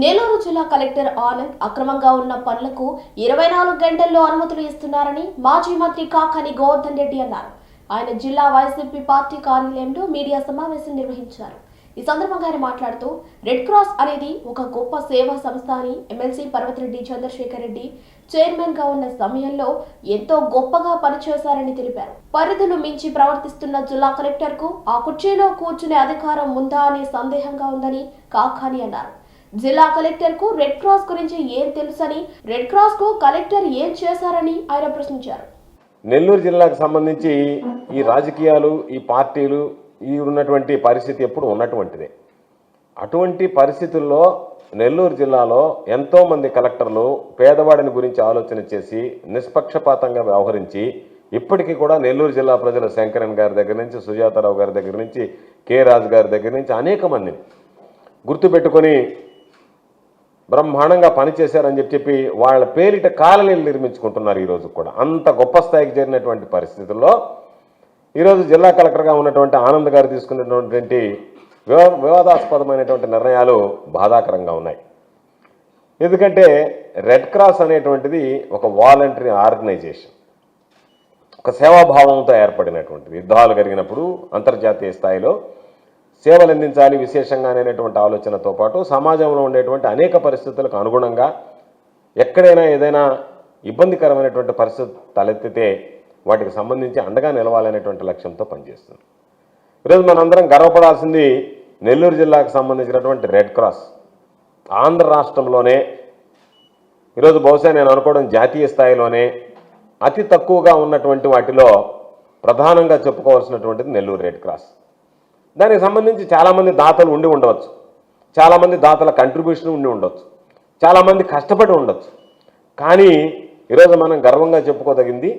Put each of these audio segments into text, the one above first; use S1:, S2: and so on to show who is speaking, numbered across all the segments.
S1: నెల్లూరు జిల్లా కలెక్టర్ ఆనంద్ అక్రమంగా ఉన్న పనులకు 24 గంటల్లో అనుమతులు ఇస్తున్నారని మాజీ మంత్రి కాకాని గోవర్ధన్ రెడ్డి అన్నారు. ఆయన జిల్లా వైసీపీ పార్టీ కార్యాలయంలో మీడియా సమావేశం నిర్వహించారు. ఈ సందర్భంగా ఆయన మాట్లాడుతూ రెడ్ క్రాస్ అనేది ఒక గొప్ప సేవా సంస్థ అని ఎమ్మెల్సీ పర్వతిరెడ్డి చంద్రశేఖర్ రెడ్డి చైర్మన్ గా ఉన్న సమయంలో ఎంతో గొప్పగా పనిచేశారని తెలిపారు. పరిధులు మించి ప్రవర్తిస్తున్న జిల్లా కలెక్టర్ కు ఆ కుర్చీలో కూర్చునే అధికారం ఉందా అనే సందేహంగా ఉందని కాకాని అన్నారు. జిల్లా కలెక్టర్ కు రెడ్ క్రాస్ గురించి ఏం తెలుసని, రెడ్ క్రాస్ కు కలెక్టర్ ఏం చేశారని ఆయన ప్రశ్నించారు.
S2: నెల్లూరు జిల్లాకు సంబంధించి ఈ రాజకీయాలు, ఈ పార్టీలు, ఈ ఉన్నటువంటి పరిస్థితి ఎప్పుడు ఉన్నటువంటిదే. అటువంటి పరిస్థితుల్లో నెల్లూరు జిల్లాలో ఎంతోమంది కలెక్టర్లు పేదవాడిని గురించి ఆలోచన చేసి నిష్పక్షపాతంగా వ్యవహరించి ఇప్పటికీ కూడా నెల్లూరు జిల్లా ప్రజల శంకరన్ గారి దగ్గర నుంచి, సుజాతారావు గారి దగ్గర నుంచి, కె రాజు గారి దగ్గర నుంచి అనేక మందిని గుర్తుపెట్టుకొని బ్రహ్మాండంగా పనిచేశారని చెప్పి వాళ్ళ పేరిట కాలనీలు నిర్మించుకుంటున్నారు. ఈరోజు కూడా అంత గొప్ప స్థాయికి చేరినటువంటి పరిస్థితుల్లో ఈరోజు జిల్లా కలెక్టర్గా ఉన్నటువంటి ఆనంద్ గారు తీసుకున్నటువంటి వివాదాస్పదమైనటువంటి నిర్ణయాలు బాధాకరంగా ఉన్నాయి. ఎందుకంటే రెడ్ క్రాస్ అనేటువంటిది ఒక వాలంటరీ ఆర్గనైజేషన్, ఒక సేవాభావంతో ఏర్పడినటువంటిది. యుద్ధాలు జరిగినప్పుడు అంతర్జాతీయ స్థాయిలో సేవలు అందించాలి విశేషంగా అనేటువంటి ఆలోచనతో పాటు సమాజంలో ఉండేటువంటి అనేక పరిస్థితులకు అనుగుణంగా ఎక్కడైనా ఏదైనా ఇబ్బందికరమైనటువంటి పరిస్థితి తలెత్తితే వాటికి సంబంధించి అండగా నిలవాలనేటువంటి లక్ష్యంతో పనిచేస్తుంది. ఈరోజు మనందరం గర్వపడాల్సింది నెల్లూరు జిల్లాకు సంబంధించినటువంటి రెడ్ క్రాస్ ఆంధ్ర రాష్ట్రంలోనే ఈరోజు బహుశా నేను అనుకోవడం జాతీయ స్థాయిలోనే అతి తక్కువగా ఉన్నటువంటి వాటిలో ప్రధానంగా చెప్పుకోవాల్సినటువంటిది నెల్లూరు రెడ్ క్రాస్. దానికి సంబంధించి చాలామంది దాతలు ఉండి ఉండవచ్చు, చాలామంది దాతల కంట్రిబ్యూషన్ ఉండి ఉండవచ్చు, చాలామంది కష్టపడి ఉండొచ్చు. కానీ ఈరోజు మనం గర్వంగా చెప్పుకోదగింది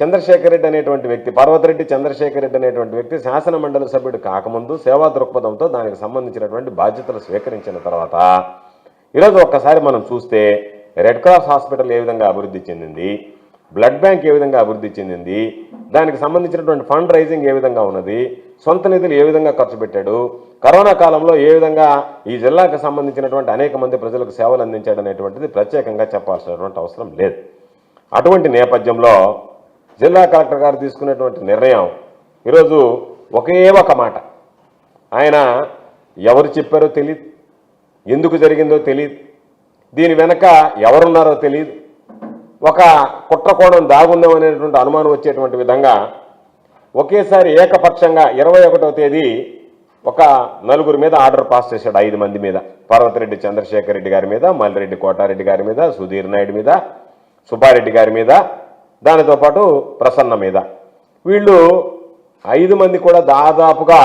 S2: చంద్రశేఖర్ రెడ్డి అనేటువంటి వ్యక్తి, పర్వతిరెడ్డి చంద్రశేఖర్ రెడ్డి అనేటువంటి వ్యక్తి శాసన మండలి సభ్యుడు కాకముందు సేవా దృక్పథంతో దానికి సంబంధించినటువంటి బాధ్యతలు స్వీకరించిన తర్వాత ఈరోజు ఒక్కసారి మనం చూస్తే రెడ్ క్రాస్ హాస్పిటల్ ఏ విధంగా అభివృద్ధి చెందింది, బ్లడ్ బ్యాంక్ ఏ విధంగా అభివృద్ధి చెందింది, దానికి సంబంధించినటువంటి ఫండ్ రైజింగ్ ఏ విధంగా ఉన్నది, సొంత నిధులు ఏ విధంగా ఖర్చు పెట్టాడు, కరోనా కాలంలో ఏ విధంగా ఈ జిల్లాకు సంబంధించినటువంటి అనేక మంది ప్రజలకు సేవలు అందించాడు అనేటువంటిది ప్రత్యేకంగా చెప్పాల్సినటువంటి అవసరం లేదు. అటువంటి నేపథ్యంలో జిల్లా కలెక్టర్ గారు తీసుకునేటువంటి నిర్ణయం ఈరోజు ఒకే ఒక మాట, ఆయన ఎవరు చెప్పారో తెలియదు, ఎందుకు జరిగిందో తెలియదు, దీని వెనక ఎవరున్నారో తెలియదు, ఒక కుట్రకోణం దాగుందాం అనేటువంటి అనుమానం వచ్చేటువంటి విధంగా ఒకేసారి ఏకపక్షంగా 21వ తేదీ ఒక నలుగురి మీద ఆర్డర్ పాస్ చేశాడు. 5 మంది మీద, పర్వతిరెడ్డి చంద్రశేఖర్ రెడ్డి గారి మీద, మల్లిరెడ్డి కోటారెడ్డి గారి మీద, సుధీర్ నాయుడు మీద, సుబ్బారెడ్డి గారి మీద, దానితో పాటు ప్రసన్న మీద. వీళ్ళు 5 మంది కూడా దాదాపుగా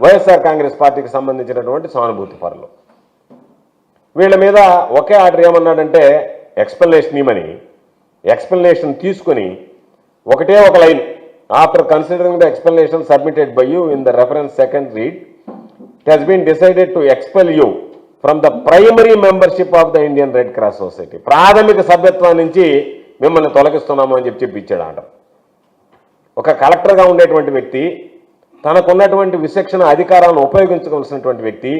S2: వైఎస్ఆర్ కాంగ్రెస్ పార్టీకి సంబంధించినటువంటి సానుభూతి పరులు. వీళ్ళ మీద ఒకే ఆర్డర్ ఏమన్నాడంటే ఎక్స్ప్లెనేషన్ ఇవ్వమని. ఎక్స్ప్లెనేషన్ తీసుకుని ఒకటే ఒక line, after considering the explanation submitted by you in the reference second read it has been decided to expel you from the primary membership of the Indian Red Cross Society. ప్రాథమిక సభ్యత్వం నుంచి మిమ్మల్ని తొలగిస్తున్నాము అని చెప్పి ఇచ్చాడు ఆర్డర్. ఒక కలెక్టర్గా ఉండేటువంటి వ్యక్తి, తనకున్నటువంటి విచక్షణ అధికారాలను ఉపయోగించుకోవాల్సినటువంటి వ్యక్తి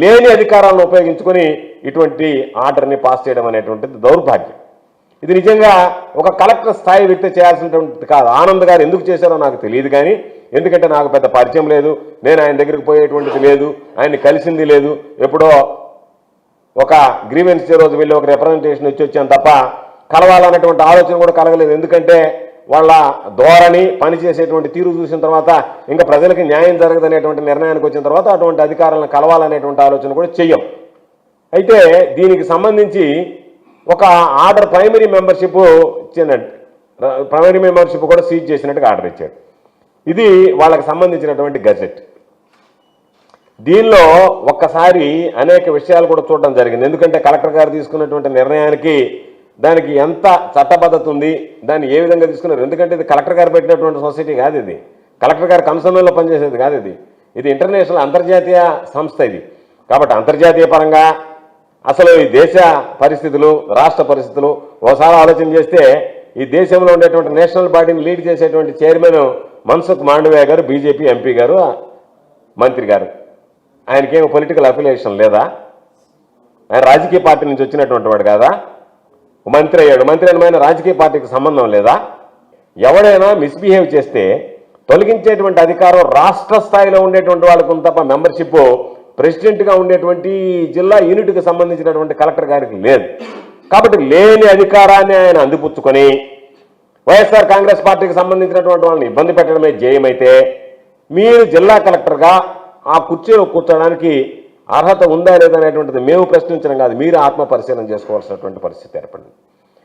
S2: లేని అధికారాలను ఉపయోగించుకొని ఇటువంటి ఆర్డర్ని పాస్ చేయడం అనేటువంటిది దౌర్భాగ్యం. ఇది నిజంగా ఒక కలెక్టర్ స్థాయి వ్యక్తి చేయాల్సినటువంటి కాదు. ఆనంద్ గారు ఎందుకు చేశారో నాకు తెలియదు, కానీ ఎందుకంటే నాకు పెద్ద పరిచయం లేదు, నేను ఆయన దగ్గరికి పోయేటువంటిది లేదు, ఆయన్ని కలిసింది లేదు, ఎప్పుడో ఒక గ్రీవెన్స్ రోజు వెళ్ళి ఒక రిప్రజెంటేషన్ వచ్చాను తప్ప కలవాలన్నటువంటి ఆలోచన కూడా కలగలేదు. ఎందుకంటే వాళ్ళ ధోరణి, పనిచేసేటువంటి తీరు చూసిన తర్వాత ఇంకా ప్రజలకి న్యాయం జరగదనేటువంటి నిర్ణయానికి వచ్చిన తర్వాత అటువంటి అధికారులను కలవాలనేటువంటి ఆలోచన కూడా చెయ్యం. అయితే దీనికి సంబంధించి ఒక ఆర్డర్ ప్రైమరీ మెంబర్షిప్ ఇచ్చినట్టు, ప్రైమరీ మెంబర్షిప్ కూడా సీజ్ చేసినట్టుగా ఆర్డర్ ఇచ్చాడు. ఇది వాళ్ళకి సంబంధించినటువంటి గజెట్. దీనిలో ఒక్కసారి అనేక విషయాలు కూడా చూడడం జరిగింది. ఎందుకంటే కలెక్టర్ గారు తీసుకున్నటువంటి నిర్ణయానికి దానికి ఎంత చట్టబద్ధత ఉంది, దాన్ని ఏ విధంగా తీసుకున్నారు. ఎందుకంటే ఇది కలెక్టర్ గారు పెట్టినటువంటి సొసైటీ కాదు, ఇది కలెక్టర్ గారు కన్సర్న్లో పనిచేసేది కాదు, ఇది ఇంటర్నేషనల్ అంతర్జాతీయ సంస్థ ఇది. కాబట్టి అంతర్జాతీయ పరంగా అసలు ఈ దేశ పరిస్థితులు, రాష్ట్ర పరిస్థితులు ఓసారి ఆలోచన చేస్తే ఈ దేశంలో ఉండేటువంటి నేషనల్ బాడీని లీడ్ చేసేటువంటి చైర్మన్ మన్సుఖ్ మాండవీయ గారు, బీజేపీ ఎంపీ గారు, మంత్రి గారు. ఆయనకేమో పొలిటికల్ అఫిలియేషన్ లేదా? ఆయన రాజకీయ పార్టీ నుంచి వచ్చినటువంటి వాడు కాదా? మంత్రి అయ్యాడు. మంత్రి అయిన రాజకీయ పార్టీకి సంబంధం లేదా? ఎవడైనా మిస్బిహేవ్ చేస్తే తొలగించేటువంటి అధికారం రాష్ట్ర స్థాయిలో ఉండేటువంటి వాళ్ళకు ఉంది తప్ప మెంబర్షిప్ ప్రెసిడెంట్గా ఉండేటువంటి జిల్లా యూనిట్కి సంబంధించినటువంటి కలెక్టర్ గారికి లేదు. కాబట్టి లేని అధికారాన్ని ఆయన అందిపుచ్చుకొని వైఎస్ఆర్ కాంగ్రెస్ పార్టీకి సంబంధించినటువంటి వాళ్ళని ఇబ్బంది పెట్టడమే ధ్యేయమైతే మీరు జిల్లా కలెక్టర్గా ఆ కుర్చీలో కూర్చోడానికి అర్హత ఉందా లేదా అనేటువంటిది మేము ప్రశ్నించడం కాదు, మీరు ఆత్మపరిశీలన చేసుకోవాల్సినటువంటి పరిస్థితి ఏర్పడింది.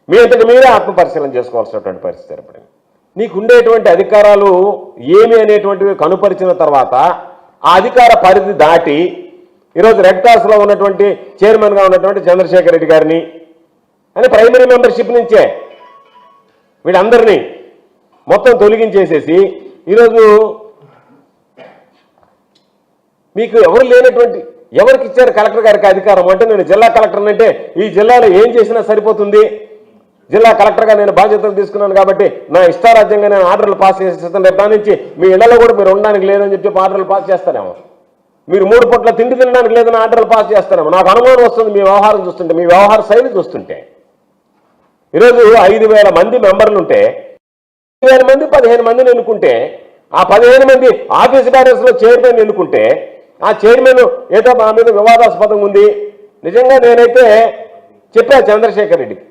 S2: మీ అంతటి మీరే ఆత్మపరిశీలన చేసుకోవాల్సినటువంటి పరిస్థితి ఏర్పడింది. నీకు ఉండేటువంటి అధికారాలు ఏమి అనేటువంటివి కనుపరిచిన తర్వాత ఆ అధికార పరిధి దాటి ఈరోజు రెడ్ క్రాస్లో ఉన్నటువంటి చైర్మన్గా ఉన్నటువంటి చంద్రశేఖర్ రెడ్డి గారిని అని ప్రైమరీ మెంబర్షిప్ నుంచే వీళ్ళందరినీ మొత్తం తొలగించేసేసి ఈరోజు మీకు ఎవరు లేనటువంటి ఎవరికి ఇచ్చారు కలెక్టర్ గారికి అధికారం అంటే నేను జిల్లా కలెక్టర్ అంటే ఈ జిల్లాలో ఏం చేసినా సరిపోతుంది, జిల్లా కలెక్టర్గా నేను బాధ్యతలు తీసుకున్నాను కాబట్టి నా ఇష్టారాజ్యంగా నేను ఆర్డర్లు పాస్ చేసేస్తాను, రేపు దాని నుంచి మీ ఇళ్లలో కూడా మీరు ఉండడానికి లేదని చెప్పి ఆర్డర్లు పాస్ చేస్తానేమో, మీరు 3 పూట్ల తిండి తినడానికి లేదని ఆర్డర్లు పాస్ చేస్తానేమో. నాకు అనుమానం వస్తుంది మీ వ్యవహారం చూస్తుంటే, మీ వ్యవహార శైలి చూస్తుంటే. ఈరోజు 5,000 మంది మెంబర్లు ఉంటే 5,000 మంది 15 మందిని ఎన్నుకుంటే ఆ 15 మంది ఆఫీస్ బ్యారర్స్లో చైర్మన్ ఎన్నుకుంటే ఆ చైర్మన్ ఏదో మా మీద వివాదాస్పదం ఉంది. నిజంగా నేనైతే చెప్పా చంద్రశేఖర్ రెడ్డికి,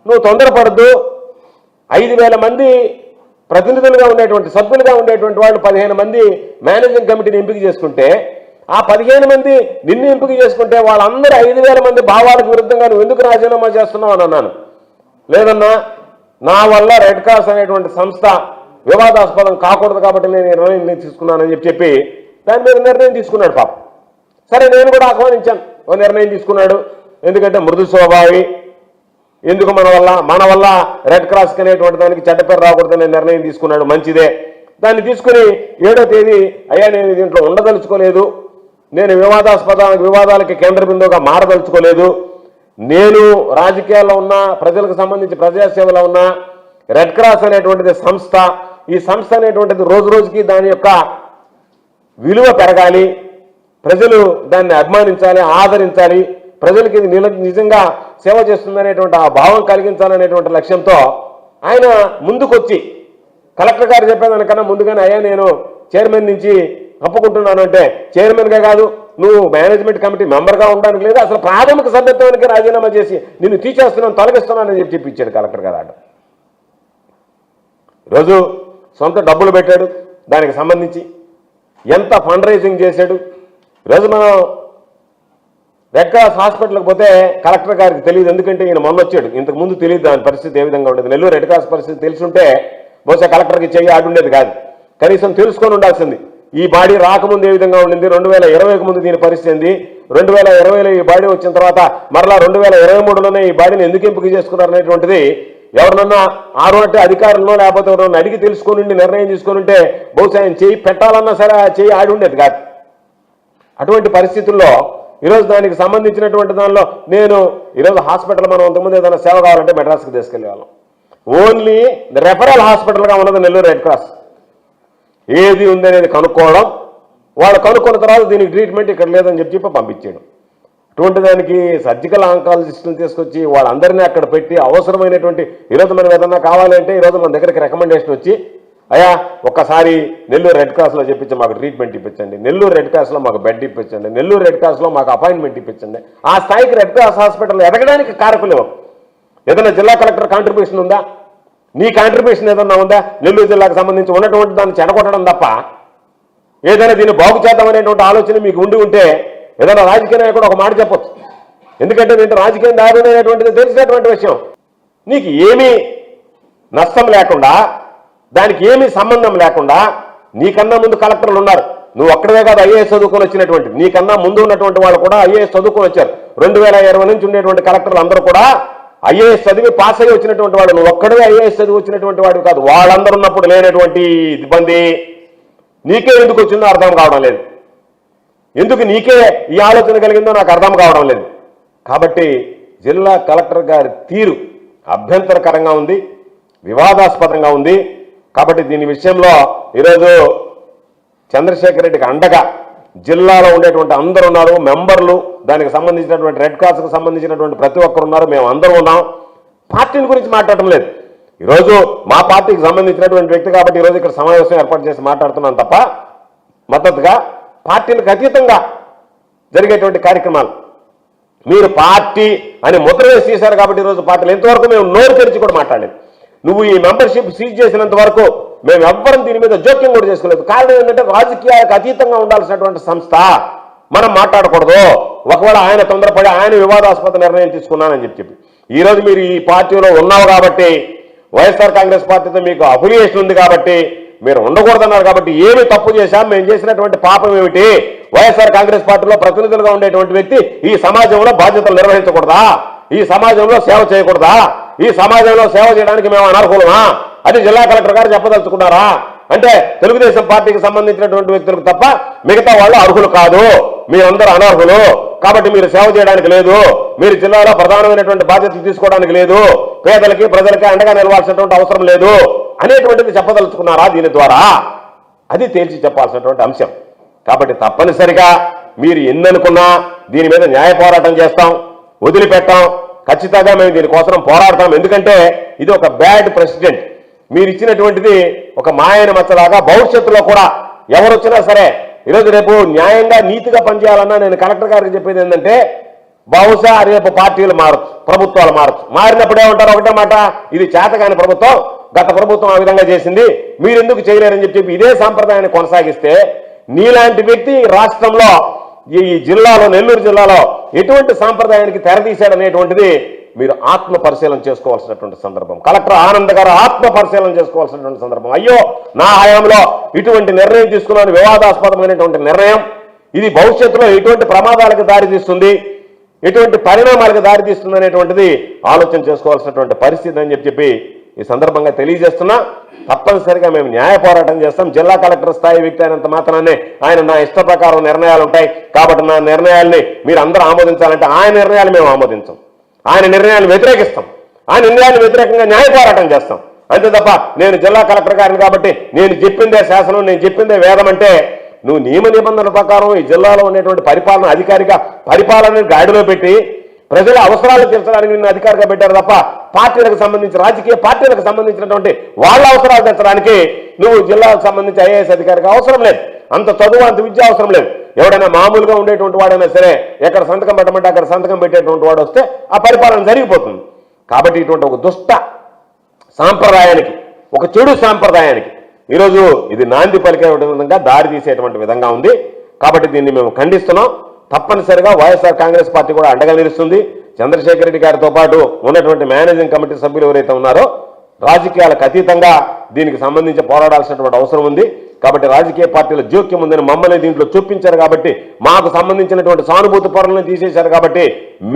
S2: నువ్వు తొందరపడద్దు, 5,000 మంది ప్రతినిధులుగా ఉండేటువంటి సభ్యులుగా ఉండేటువంటి వాళ్ళు 15 మంది మేనేజింగ్ కమిటీని ఎంపిక చేసుకుంటే ఆ 15 మంది నిన్ను ఎంపిక చేసుకుంటే వాళ్ళందరూ 5,000 మంది భావాలకు విరుద్ధంగా నువ్వు ఎందుకు రాజీనామా చేస్తున్నావు అని అన్నాను. లేదన్నా, నా వల్ల రెడ్ క్రాస్ అనేటువంటి సంస్థ వివాదాస్పదం కాకూడదు కాబట్టి నేను నిర్ణయం తీసుకున్నానని చెప్పి దాని మీద నిర్ణయం తీసుకున్నాడు పాప. సరే, నేను కూడా ఆహ్వానించాను, ఓ నిర్ణయం తీసుకున్నాడు. ఎందుకంటే మృదు స్వభావి, ఎందుకు మన వల్ల రెడ్ క్రాస్కి అనేటువంటి దానికి చెడ్డ పేరు రాకూడదని నిర్ణయం తీసుకున్నాడు. మంచిదే. దాన్ని తీసుకుని 7వ తేదీ అయ్యా నేను దీంట్లో ఉండదలుచుకోలేదు, నేను వివాదాలకి కేంద్ర బిందువుగా మారదలుచుకోలేదు, నేను రాజకీయాల్లో ఉన్నా, ప్రజలకు సంబంధించి ప్రజాసేవలో ఉన్నా, రెడ్ క్రాస్ అనేటువంటిది సంస్థ, ఈ సంస్థ అనేటువంటిది రోజు రోజుకి దాని యొక్క విలువ పెరగాలి, ప్రజలు దాన్ని అభిమానించాలి, ఆదరించాలి, ప్రజలకి ఇది నిజంగా సేవ చేస్తుందనేటువంటి ఆ భావం కలిగించాలనేటువంటి లక్ష్యంతో ఆయన ముందుకొచ్చి కలెక్టర్ గారు చెప్పేదానికన్నా ముందుగానే అయ్యా నేను చైర్మన్ నుంచి తప్పుకుంటున్నాను అంటే, చైర్మన్గా కాదు నువ్వు మేనేజ్మెంట్ కమిటీ మెంబర్గా ఉండడానికి లేదు, అసలు ప్రాథమిక సభ్యత్వానికి రాజీనామా చేసి నిన్ను తీసేస్తున్నాను, తొలగిస్తున్నానని చెప్పి ఇచ్చాడు కలెక్టర్ గారు ఆర్డర్. ఈరోజు సొంత డబ్బులు పెట్టాడు, దానికి సంబంధించి ఎంత ఫండ్ రైజింగ్ చేశాడు. ఈరోజు మనం రెడ్ క్రాస్ హాస్పిటల్కి పోతే కలెక్టర్ గారికి తెలియదు, ఎందుకంటే ఈయన మొన్న వచ్చాడు, ఇంతకు ముందు తెలియదు దాని పరిస్థితి ఏ విధంగా ఉండేది. నెల్లూరు రెడ్ క్రాస్ పరిస్థితి తెలుసుంటే బహుశా కలెక్టర్కి చెయ్యి ఆడుండేది కాదు, కనీసం తెలుసుకొని ఉండాల్సింది. ఈ బాడీ రాకముందు ఏ విధంగా ఉండింది, 2020కి ముందు దీని పరిస్థితి ఏంది, 2020లో ఈ బాడీ వచ్చిన తర్వాత మరలా 2023లోనే ఈ బాడీని ఎందుకు ఎంపిక చేసుకున్నారు అనేటువంటిది ఎవరినన్నా ఆరునట్టు అధికారులను లేకపోతే ఎవరన్నా అడిగి తెలుసుకొని నిర్ణయం తీసుకొని ఉంటే బహుశా ఆయన చేయి పెట్టాలన్నా సరే ఆ చేయి ఆడి ఉండేది కాదు. అటువంటి పరిస్థితుల్లో ఈరోజు దానికి సంబంధించినటువంటి దానిలో నేను ఈరోజు హాస్పిటల్ మనం అంతకుముందు ఏదైనా సేవ కావాలంటే మెడ్రాస్కి తీసుకెళ్లే వాళ్ళం. ఓన్లీ రెఫరల్ హాస్పిటల్గా ఉన్నది నెల్లూరు రెడ్ క్రాస్. ఏది ఉందనేది కనుక్కోవడం, వాళ్ళు కనుక్కున్న తర్వాత దీనికి ట్రీట్మెంట్ ఇక్కడ లేదని చెప్పి పంపించేయడం. అటువంటి దానికి సర్జికల్ ఆంకాలజిస్టులను తీసుకొచ్చి వాళ్ళందరినీ అక్కడ పెట్టి అవసరమైనటువంటి ఈరోజు మనం ఏదన్నా కావాలంటే ఈరోజు మన దగ్గరికి రికమెండేషన్ వచ్చి అయ్యా ఒక్కసారి నెల్లూరు రెడ్ క్రాస్లో చెప్పించి మాకు ట్రీట్మెంట్ ఇప్పించండి, నెల్లూరు రెడ్ క్రాస్లో మాకు బెడ్ ఇప్పించండి, నెల్లూరు రెడ్ క్రాస్లో మాకు అపాయింట్మెంట్ ఇప్పించండి. ఆ స్థాయికి రెడ్ క్రాస్ హాస్పిటల్ ఎదగడానికి కారకులు ఏదైనా జిల్లా కలెక్టర్ కాంట్రిబ్యూషన్ ఉందా, నీ కాంట్రిబ్యూషన్ ఏదన్నా ఉందా, నెల్లూరు జిల్లాకు సంబంధించి ఉన్నటువంటి దాన్ని చెడగొట్టడం తప్ప ఏదైనా దీన్ని బాగు చేద్దామనేటువంటి ఆలోచన మీకు ఉండి ఉంటే ఏదైనా రాజకీయ నాయకుడు ఒక మాట చెప్పొచ్చు. ఎందుకంటే దీంట్లో రాజకీయం దారుణమైనటువంటిది తెలిసినటువంటి విషయం. నీకు ఏమీ నష్టం లేకుండా, దానికి ఏమీ సంబంధం లేకుండా నీకన్నా ముందు కలెక్టర్లు ఉన్నారు. నువ్వు ఒక్కడే కాదు ఐఏఎస్ చదువుకొని వచ్చినటువంటి, నీకన్నా ముందు ఉన్నటువంటి వాళ్ళు కూడా ఐఏఎస్ చదువుకొని వచ్చారు. 2020 నుంచి ఉండేటువంటి కలెక్టర్లు అందరూ కూడా ఐఏఎస్ చదివి పాస్ అయ్యి వచ్చినటువంటి వాడు. నువ్వు ఒక్కడే ఐఏఎస్ చదివి వచ్చినటువంటి వాడు కాదు. వాళ్ళందరూ ఉన్నప్పుడు లేనటువంటి ఇబ్బంది నీకే ఎందుకు వచ్చిందో అర్థం కావడం లేదు. ఎందుకు నీకే ఈ ఆలోచన కలిగిందో నాకు అర్థం కావడం లేదు. కాబట్టి జిల్లా కలెక్టర్ గారి తీరు అభ్యంతరకరంగా ఉంది, వివాదాస్పదంగా ఉంది. కాబట్టి దీని విషయంలో ఈరోజు చంద్రశేఖర్ రెడ్డికి అండగా జిల్లాలో ఉండేటువంటి అందరూ ఉన్నారు, మెంబర్లు. దానికి సంబంధించినటువంటి రెడ్ క్రాస్కి సంబంధించినటువంటి ప్రతి ఒక్కరు ఉన్నారు, మేము అందరూ ఉన్నాం. పార్టీల గురించి మాట్లాడటం లేదు. ఈరోజు మా పార్టీకి సంబంధించినటువంటి వ్యక్తి కాబట్టి ఈరోజు ఇక్కడ సమావేశం ఏర్పాటు చేసి మాట్లాడుతున్నాను తప్ప మద్దతుగా పార్టీలకు అతీతంగా జరిగేటువంటి కార్యక్రమాలు. మీరు పార్టీ అని ముద్ర వేసి చేశారు కాబట్టి ఈరోజు పార్టీలు ఎంతవరకు మేము నోరు తెరిచి కూడా మాట్లాడలేదు. నువ్వు ఈ మెంబర్షిప్ సీజ్ చేసినంత వరకు మేము ఎవ్వరం దీని మీద జోక్యం కూడా చేసుకోలేదు. కారణం ఏంటంటే రాజకీయాలకు అతీతంగా ఉండాల్సినటువంటి సంస్థ, మనం మాట్లాడకూడదు. ఒకవేళ ఆయన తొందరపడి ఆయన వివాదాస్పద నిర్ణయం తీసుకున్నానని చెప్పి ఈరోజు మీరు ఈ పార్టీలో ఉన్నావు కాబట్టి, వైఎస్ఆర్ కాంగ్రెస్ పార్టీతో మీకు అఫిలియేషన్ ఉంది కాబట్టి మీరు ఉండకూడదన్నారు. కాబట్టి ఏమి తప్పు చేశాం, మేము చేసినటువంటి పాపం ఏమిటి? వైఎస్ఆర్ కాంగ్రెస్ పార్టీలో ప్రతినిధులుగా ఉండేటువంటి వ్యక్తి ఈ సమాజంలో బాధ్యతలు నిర్వహించకూడదా? ఈ సమాజంలో సేవ చేయకూడదా? ఈ సమాజంలో సేవ చేయడానికి మేము అనర్హులమా? అది జిల్లా కలెక్టర్ గారు చెప్పదలుచుకున్నారా? అంటే తెలుగుదేశం పార్టీకి సంబంధించినటువంటి వ్యక్తులకు తప్ప మిగతా వాళ్ళు అర్హులు కాదు, మీరందరూ అనర్హులు, కాబట్టి మీరు సేవ చేయడానికి లేదు, మీరు జిల్లాలో ప్రధానమైనటువంటి బాధ్యతలు తీసుకోవడానికి లేదు, పేదలకి ప్రజలకి అండగా నిలవాల్సినటువంటి అవసరం లేదు అనేటువంటిది చెప్పదలుచుకున్నారా దీని ద్వారా? అది తేల్చి చెప్పాల్సినటువంటి అంశం. కాబట్టి తప్పనిసరిగా మీరు ఎన్ననుకున్నా దీని మీద న్యాయ పోరాటం చేస్తాం, వదిలిపెట్టాం. ఖచ్చితంగా మేము దీనికోసం పోరాడతాం. ఎందుకంటే ఇది ఒక బ్యాడ్ ప్రెసిడెంట్. మీరు ఇచ్చినటువంటిది ఒక మాయన మచ్చలాగా భవిష్యత్తులో కూడా ఎవరు వచ్చినా సరే ఈరోజు రేపు న్యాయంగా నీతిగా పనిచేయాలన్నా నేను కలెక్టర్ గారికి చెప్పేది ఏంటంటే, బహుశా రేపు పార్టీలు మారచ్చు, ప్రభుత్వాలు మారచ్చు. మారినప్పుడు ఏమంటారు? ఒకటే మాట, ఇది చేతకాని ప్రభుత్వం, గత ప్రభుత్వం ఆ విధంగా చేసింది, మీరు ఎందుకు చేయలేరని చెప్పి ఇదే సాంప్రదాయాన్ని కొనసాగిస్తే నీలాంటి వ్యక్తి రాష్ట్రంలో ఈ జిల్లాలో, నెల్లూరు జిల్లాలో ఎటువంటి సాంప్రదాయానికి తెరదీశాడనేటువంటిది మీరు ఆత్మ పరిశీలన చేసుకోవాల్సినటువంటి సందర్భం. కలెక్టర్ ఆనంద్ గారు ఆత్మ పరిశీలన చేసుకోవాల్సినటువంటి సందర్భం. అయ్యో, నా హయాంలో ఇటువంటి నిర్ణయం తీసుకున్నాను, వివాదాస్పదమైనటువంటి నిర్ణయం, ఇది భవిష్యత్తులో ఎటువంటి ప్రమాదాలకు దారితీస్తుంది, ఎటువంటి పరిణామాలకు దారితీస్తుంది అనేటువంటిది ఆలోచన చేసుకోవాల్సినటువంటి పరిస్థితి అని చెప్పి ఈ సందర్భంగా తెలియజేస్తున్నా. తప్పనిసరిగా మేము న్యాయ పోరాటం చేస్తాం. జిల్లా కలెక్టర్ స్థాయి వ్యక్తి అయినంత మాత్రాన్ని ఆయన నా ఇష్ట ప్రకారం నిర్ణయాలు ఉంటాయి కాబట్టి నా నిర్ణయాల్ని మీరు అందరూ ఆమోదించాలంటే ఆయన నిర్ణయాలు మేము ఆమోదించాం, ఆయన నిర్ణయాన్ని వ్యతిరేకిస్తాం, ఆయన నిర్ణయాన్ని వ్యతిరేకంగా న్యాయ పోరాటం చేస్తాం. అంతే తప్ప నేను జిల్లా కలెక్టర్ గారిని కాబట్టి నేను చెప్పిందే శాసనం, నేను చెప్పిందే వేదం అంటే నువ్వు నియమ నిబంధనల ప్రకారం ఈ జిల్లాలో ఉండేటువంటి పరిపాలన అధికారిగా పరిపాలనని గాడిలో పెట్టి ప్రజల అవసరాలు తీర్చడానికి నిన్ను అధికారిగా పెట్టారు తప్ప పార్టీలకు సంబంధించి, రాజకీయ పార్టీలకు సంబంధించినటువంటి వాళ్ళ అవసరాలు తీర్చడానికి నువ్వు జిల్లాకు సంబంధించి ఐఏఎస్ అధికారిగా అవసరం లేదు, అంత చదువు అంత విద్య అవసరం లేదు. ఎవడైనా మామూలుగా ఉండేటువంటి వాడైనా సరే ఎక్కడ సంతకం పెట్టమంటే అక్కడ సంతకం పెట్టేటువంటి వాడు వస్తే ఆ పరిపాలన జరిగిపోతుంది. కాబట్టి ఇటువంటి ఒక దుష్ట సాంప్రదాయానికి, ఒక చెడు సాంప్రదాయానికి ఈరోజు ఇది నాంది పలికే విధంగా దారి తీసేటువంటి విధంగా ఉంది. కాబట్టి దీన్ని మేము ఖండిస్తున్నాం. తప్పనిసరిగా వైఎస్ఆర్ కాంగ్రెస్ పార్టీ కూడా అండగా నిలుస్తుంది. చంద్రశేఖర్ రెడ్డి గారితో పాటు ఉన్నటువంటి మేనేజింగ్ కమిటీ సభ్యులు ఎవరైతే ఉన్నారో రాజకీయాలకు అతీతంగా దీనికి సంబంధించి పోరాడాల్సినటువంటి అవసరం ఉంది. కాబట్టి రాజకీయ పార్టీల జోక్యం ఉందని మమ్మల్ని దీంట్లో చూపించారు కాబట్టి, మాకు సంబంధించినటువంటి సానుభూతి పరులను తీసేశారు కాబట్టి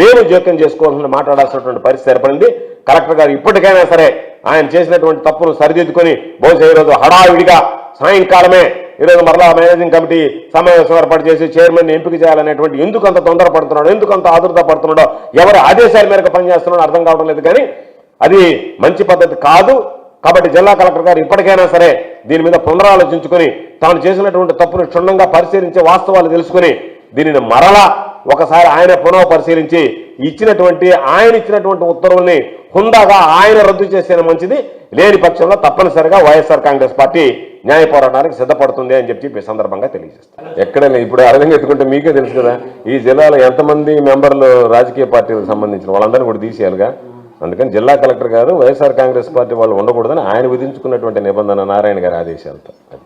S2: మేము జోక్యం చేసుకోవాల్సిన మాట్లాడాల్సినటువంటి పరిస్థితి ఏర్పడింది. కలెక్టర్ గారు ఇప్పటికైనా సరే ఆయన చేసినటువంటి తప్పును సరిదిద్దుకొని బహుశా ఈరోజు హడావిడిగా సాయంకాలమే ఈరోజు మరలా మేనేజింగ్ కమిటీ సమావేశం ఏర్పాటు చేసి చైర్మన్ ఎంపిక చేయాలనేటువంటి ఎందుకు అంత తొందరపడుతున్నాడో, ఎందుకు అంత ఆదుర్త పడుతున్నాడో, ఎవరి ఆదేశాల మేరకు పనిచేస్తున్నాడో అర్థం కావడం లేదు. కానీ అది మంచి పద్ధతి కాదు. కాబట్టి జిల్లా కలెక్టర్ గారు ఇప్పటికైనా సరే దీని మీద పునరాలోచించుకొని తాను చేసినటువంటి తప్పును క్షుణ్ణంగా పరిశీలించి వాస్తవాలు తెలుసుకుని దీనిని మరలా ఒకసారి ఆయన పునః పరిశీలించి ఆయన ఇచ్చినటువంటి ఉత్తర్వుల్ని హుందాగా ఆయన రద్దు చేసేది మంచిది. లేని పక్షంలో తప్పనిసరిగా వైఎస్ఆర్ కాంగ్రెస్ పార్టీ న్యాయ పోరాటానికి సిద్ధపడుతుంది అని చెప్పి ఈ సందర్భంగా తెలియజేస్తాను. ఎక్కడైనా ఇప్పుడు అర్థంగా ఎత్తుకుంటే మీకే తెలుసు కదా, ఈ జిల్లాలో ఎంతమంది మెంబర్లు రాజకీయ పార్టీలకు సంబంధించిన వాళ్ళందరినీ కూడా తీసేయాలిగా. అందుకని జిల్లా కలెక్టర్ గారు వైఎస్ఆర్ కాంగ్రెస్ పార్టీ వాళ్ళు ఉండకూడదని ఆయన విధించుకున్నటువంటి నిబంధన నారాయణ గారి ఆదేశాలతో.